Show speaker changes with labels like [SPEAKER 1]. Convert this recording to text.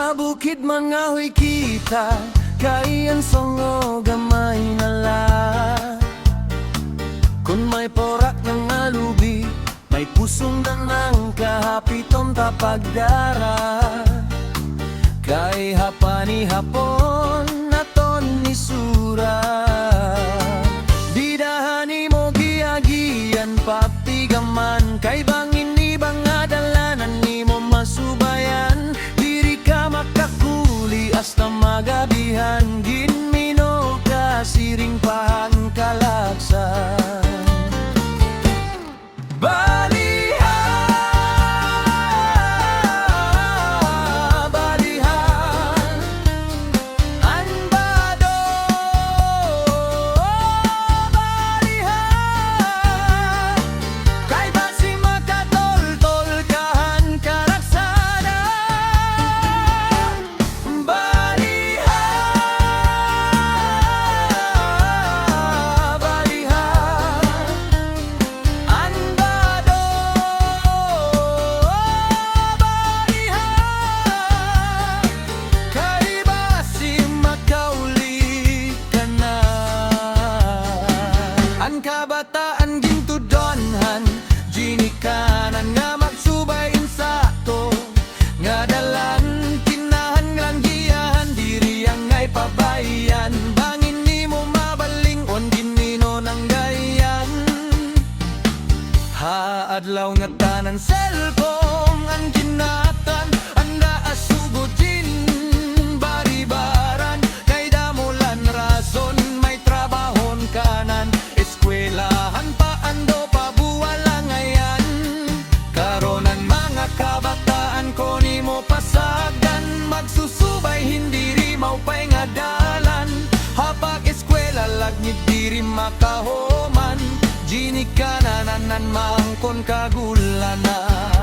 [SPEAKER 1] Mga bukid, mga huy kita, kaiyan songo gamay na la. Kung may porak ng alubi, may pusong danang kahapitong tapagdara. Kay hapani hapon naton ni sura. Didahani mo giagian patigaman, kay bangin ni bangadalanan ni mo masubayan. Diri ka makakuli hasta magabihan, ginmino ka siring pahang kalaksan. Kabataan gintudonhan, ginikanan nga magsubay insato. Nga dalan, kinahan lang giyahan, diri ang ngay pabayan. Bangin ni mo mabalingon, ginino ng gayan. Haadlaw nga tanan cellphone, ang ginatan, ang naasugod din baribaran. Kay damulan rason, may trabahon kanan. Eskwelahan pa ando pa buwala ngayan. Karonan mga kabataan ko ni mo pasagdan, magsusubay hindi rimaw pa'y nga dalan. Hapag eskwela lagnyit diri makahoman, ginikanan mangkon kagulanan.